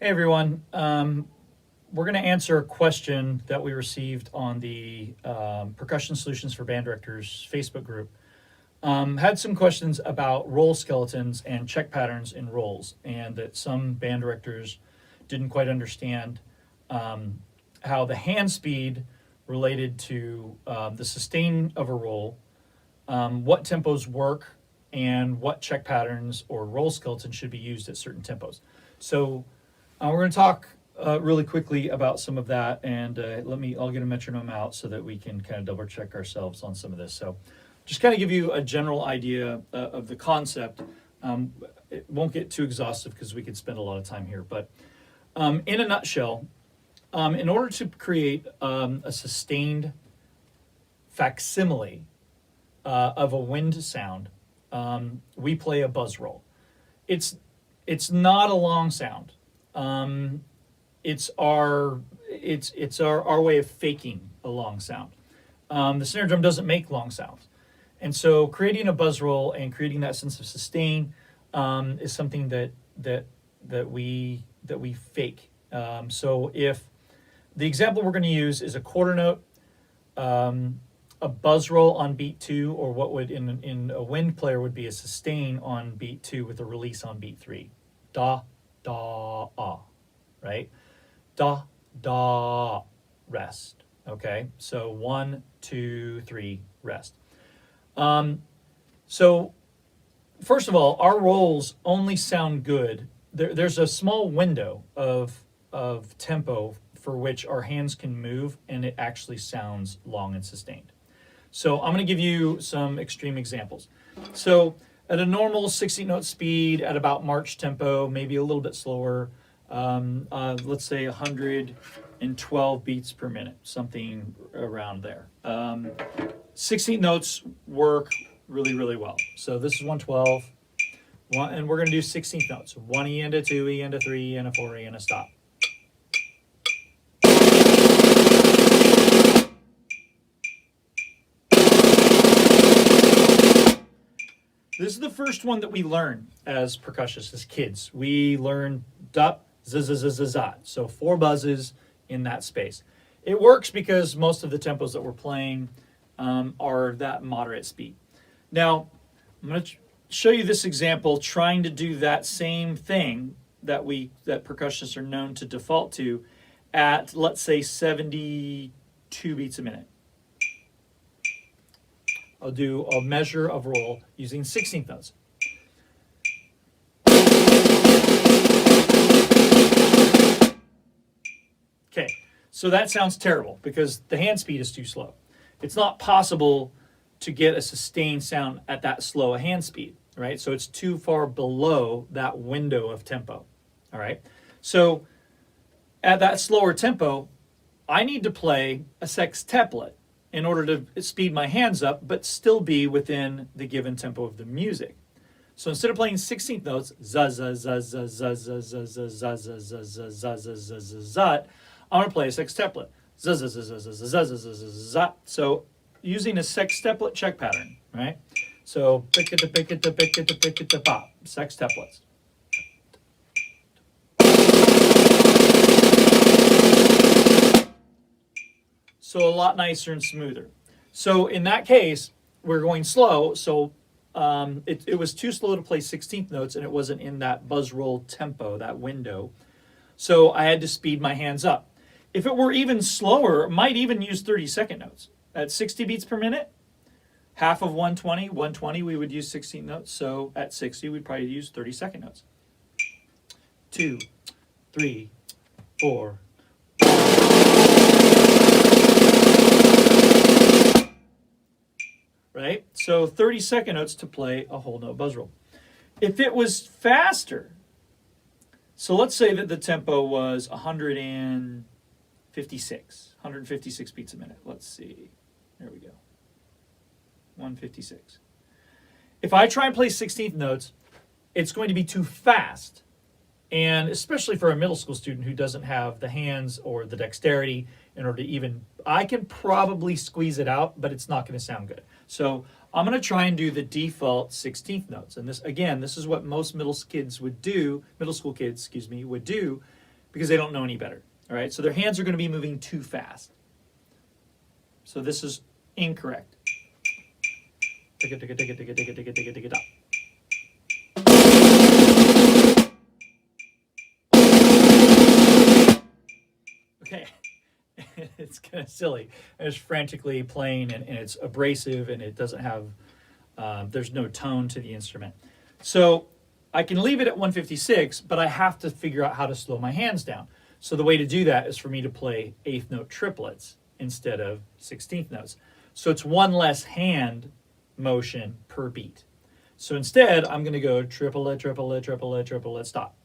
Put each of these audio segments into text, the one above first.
Hey everyone, we're going to answer a question that we received on the Percussion Solutions for Band Directors Facebook group. Had some questions about roll skeletons and check patterns in rolls, and that some band directors didn't quite understand how the hand speed related to the sustain of a roll, what tempos work, and what check patterns or roll skeletons should be used at certain tempos. So we're going to talk really quickly about some of that, and I'll get a metronome out so that we can kind of double check ourselves on some of this. So just kind of give you a general idea of the concept. It won't get too exhaustive because we could spend a lot of time here, but in a nutshell, in order to create a sustained facsimile of a wind sound, we play a buzz roll. It's not a long sound. It's our way of faking a long sound. The snare drum doesn't make long sounds, and so creating a buzz roll and creating that sense of sustain is something that we fake. So if the example we're going to use is a quarter note, a buzz roll on beat 2, or what would in a wind player would be a sustain on beat 2 with a release on beat 3. Da, da, ah, right? Da, da, rest. Okay, so 1, 2, 3, rest. So first of all, our rolls only sound good. There's a small window of tempo for which our hands can move, and it actually sounds long and sustained. So I'm going to give you some extreme examples. So at a normal 16-note speed, at about march tempo, maybe a little bit slower, let's say 112 beats per minute, something around there. 16 notes work really, really well. So this is 112, and we're going to do 16th notes. 1 E and a 2 E and a 3 E and a 4 E and a stop. This is the first one that we learn as percussionists, as kids. We learn dup, z-z-z-z-zot. So 4 buzzes in that space. It works because most of the tempos that we're playing are that moderate speed. Now, I'm going to show you this example trying to do that same thing that percussionists are known to default to at, let's say, 72 beats a minute. I'll do a measure of roll using 16th notes. Okay, so that sounds terrible because the hand speed is too slow. It's not possible to get a sustained sound at that slow a hand speed, right? So it's too far below that window of tempo, all right? So at that slower tempo, I need to play a sextuplet in order to speed my hands up, but still be within the given tempo of the music. So instead of playing 16th notes, I'm going to play a sextuplet. So using a sextuplet check pattern, right? So pick it to pick it to pick it to pick it to pop, sextuplets. So a lot nicer and smoother. So in that case, we're going slow. So it was too slow to play 16th notes, and it wasn't in that buzz roll tempo, that window. So I had to speed my hands up. If it were even slower, I might even use 32nd notes. At 60 beats per minute, half of 120, we would use 16th notes. So at 60, we'd probably use 32nd notes. 2, 3, 4. Right? So 32nd notes to play a whole note buzz roll. If it was faster, so let's say that the tempo was 156 beats a minute. Let's see. There we go. 156. If I try and play 16th notes, it's going to be too fast. And especially for a middle school student who doesn't have the hands or the dexterity in order to even, I can probably squeeze it out, but it's not going to sound good. So I'm going to try and do the default 16th notes. And this, again, this is what most middle school kids would do because they don't know any better. All right, so their hands are going to be moving too fast. So this is incorrect. Okay, it's kind of silly. It's frantically playing, and it's abrasive, and it doesn't have, there's no tone to the instrument. So I can leave it at 156, but I have to figure out how to slow my hands down. So the way to do that is for me to play eighth note triplets instead of 16th notes. So it's one less hand motion per beat. So instead, I'm going to go triplet, triplet, triplet, triplet, stop.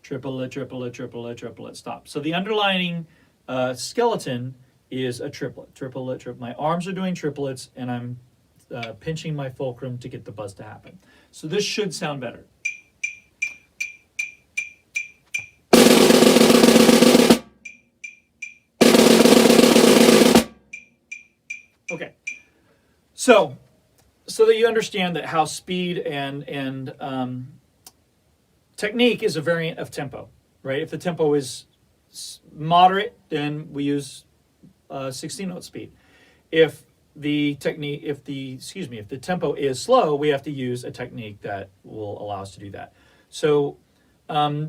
Triplet, triplet, triplet, triplet, stop. So the underlying skeleton is a triplet, triplet, triplet. My arms are doing triplets, and I'm pinching my fulcrum to get the buzz to happen. So this should sound better. Okay, so that you understand that how speed and technique is a variant of tempo, right? If the tempo is moderate, then we use 16-note speed. If the tempo is slow, we have to use a technique that will allow us to do that. So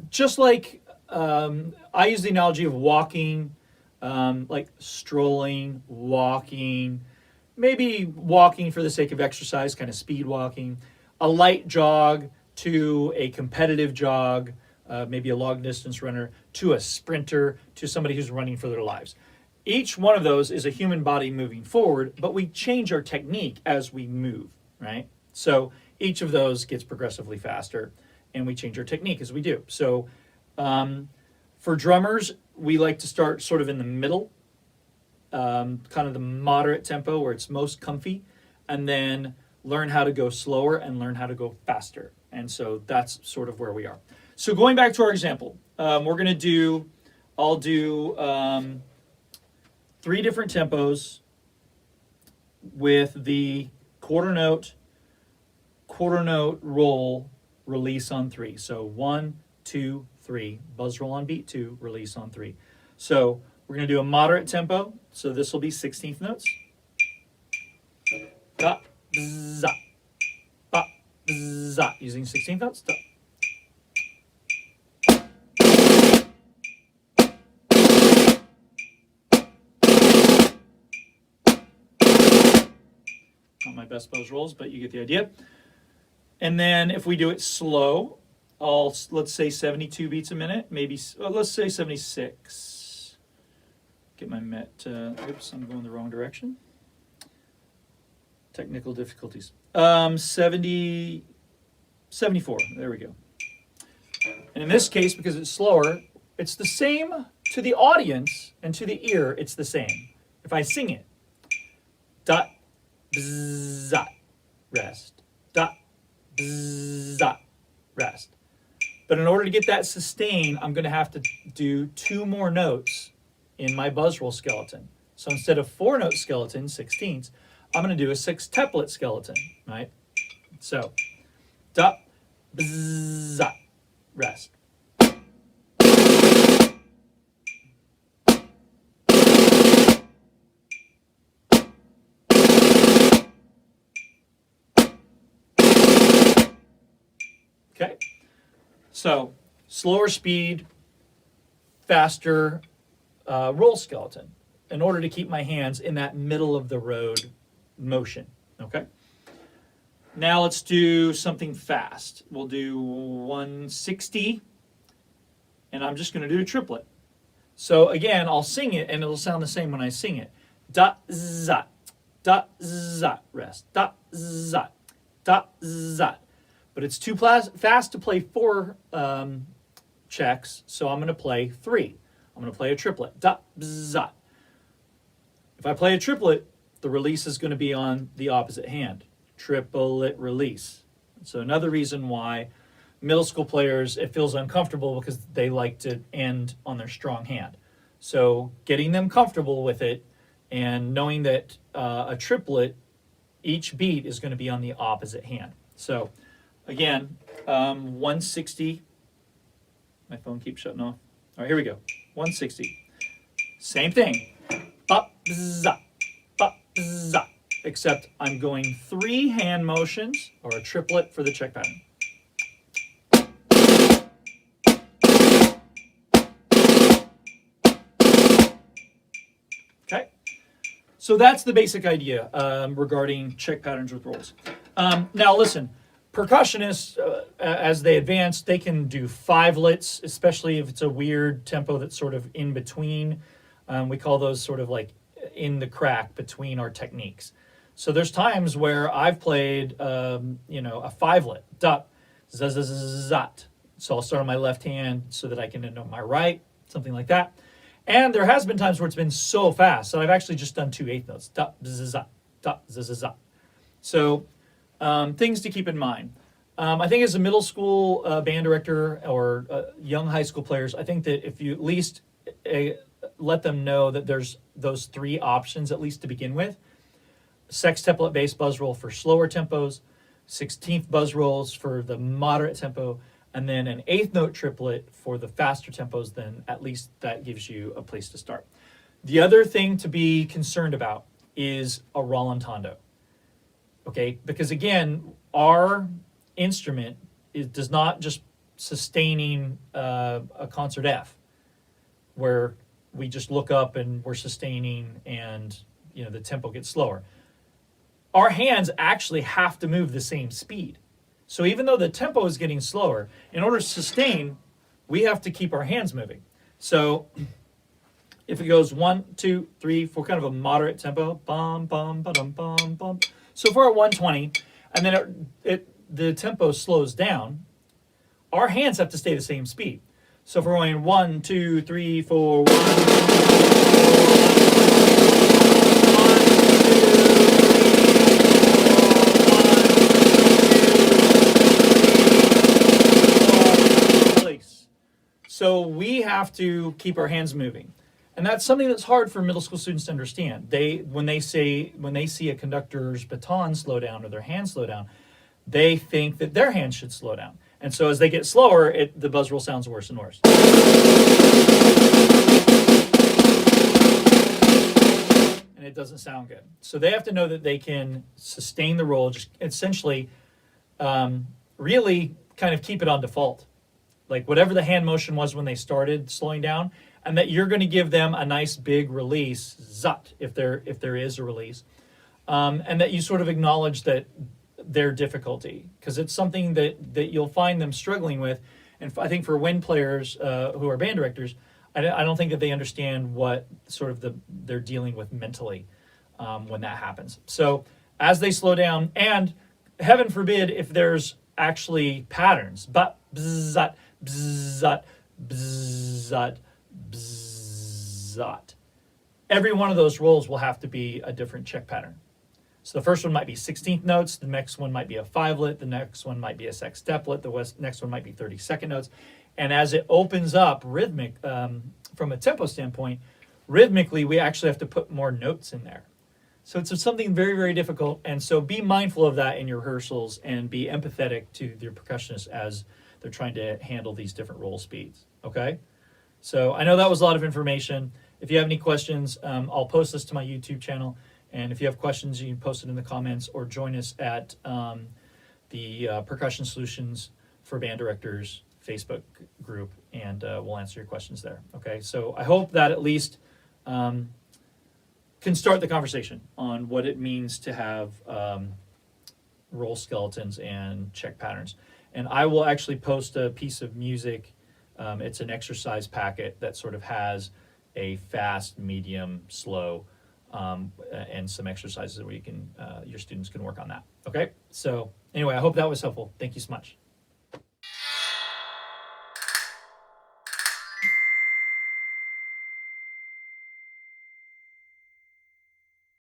just like I use the analogy of walking, like strolling, walking, maybe walking for the sake of exercise, kind of speed walking, a light jog to a competitive jog, maybe a long distance runner, to a sprinter, to somebody who's running for their lives. Each one of those is a human body moving forward, but we change our technique as we move, right? So each of those gets progressively faster, and we change our technique as we do. So for drummers, we like to start sort of in the middle, kind of the moderate tempo where it's most comfy, and then learn how to go slower and learn how to go faster. And so that's sort of where we are. So going back to our example, I'll do 3 different tempos with the quarter note roll, release on 3. So 1, 2, 3, buzz roll on beat 2, release on 3. So we're going to do a moderate tempo. So this will be 16th notes. Da, bzza, ba, bzza, using 16th notes. Da. Not my best buzz rolls, but you get the idea. And then if we do it slow, let's say 72 beats a minute, maybe, let's say 76. Get my met, oops, I'm going the wrong direction. Technical difficulties. 74, there we go. And in this case, because it's slower, it's the same to the audience and to the ear, it's the same. If I sing it, dot, bzzz, rest, dot, bzzz, rest. But in order to get that sustain, I'm going to have to do 2 more notes in my buzz roll skeleton. So instead of 4-note skeleton, 16ths, I'm going to do a 6-teplet skeleton, right? So, da, bzz, rest. Okay, so slower speed, faster roll skeleton in order to keep my hands in that middle of the road motion, okay? Now let's do something fast. We'll do 160, and I'm just going to do a triplet. So again, I'll sing it, and it'll sound the same when I sing it. Da, zat, rest, da, zat, But it's too fast to play 4 checks, so I'm going to play 3. I'm going to play a triplet. Da, bzz. If I play a triplet, the release is going to be on the opposite hand. Triplet release. So another reason why middle school players, it feels uncomfortable because they like to end on their strong hand. So getting them comfortable with it and knowing that a triplet, each beat is going to be on the opposite hand. So again, 160 My phone keeps shutting off. All right, here we go. 160. Same thing. Bop, bzza, bop, bzza. Except I'm going 3 hand motions, or a triplet for the check pattern. Okay, so that's the basic idea regarding check patterns with rolls. Now listen, percussionists, as they advance, they can do 5-lets, especially if it's a weird tempo that's sort of in between. We call those sort of like in the crack between our techniques. So there's times where I've played, a 5-let, dot, zat. So I'll start on my left hand so that I can end on my right, something like that. And there has been times where it's been so fast, so I've actually just done 2 8th notes, dot, zat, dot, zat. So things to keep in mind. I think as a middle school band director or young high school players, I think that if you at least let them know that there's those 3 options, at least to begin with. Sextuplet bass buzz roll for slower tempos, 16th buzz rolls for the moderate tempo, and then an 8th note triplet for the faster tempos, then at least that gives you a place to start. The other thing to be concerned about is a rallentando. Okay, because again, our instrument does not just sustaining a concert F, where we just look up and we're sustaining and the tempo gets slower. Our hands actually have to move the same speed. So even though the tempo is getting slower, in order to sustain, we have to keep our hands moving. So if it goes 1, 2, 3, 4, kind of a moderate tempo, bum, bum, ba-dum, bum, bum. So if we're at 120, and then the tempo slows down, our hands have to stay the same speed. So if we're going 1, 2, 3, 4, 1, release. So we have to keep our hands moving. And that's something that's hard for middle school students to understand. When they see a conductor's baton slow down or their hand slow down, they think that their hands should slow down. And so as they get slower, the buzz roll sounds worse and worse. And it doesn't sound good. So they have to know that they can sustain the roll, just essentially really kind of keep it on default. Like whatever the hand motion was when they started slowing down, and that you're going to give them a nice big release, zut, if there is a release. And that you sort of acknowledge that their difficulty, because it's something that you'll find them struggling with. And I think for wind players who are band directors, I don't think that they understand what sort of they're dealing with mentally when that happens. So as they slow down, and heaven forbid if there's actually patterns, but bzzz, bzzz, bzzz, bzzz, every one of those rolls will have to be a different check pattern. So the first one might be 16th notes, the next one might be a 5-let, the next one might be a sextuplet, the next one might be 32nd notes. And as it opens up rhythmic, from a tempo standpoint, rhythmically we actually have to put more notes in there. So it's something very, very difficult. And so be mindful of that in your rehearsals and be empathetic to your percussionists as they're trying to handle these different roll speeds, okay? So I know that was a lot of information. If you have any questions, I'll post this to my YouTube channel. And if you have questions, you can post it in the comments or join us at the Percussion Solutions for Band Directors Facebook group, and we'll answer your questions there. Okay, so I hope that at least can start the conversation on what it means to have roll skeletons and check patterns. And I will actually post a piece of music. It's an exercise packet that sort of has a fast, medium, slow, and some exercises where you can your students can work on that. Okay, so anyway, I hope that was helpful. Thank you so much.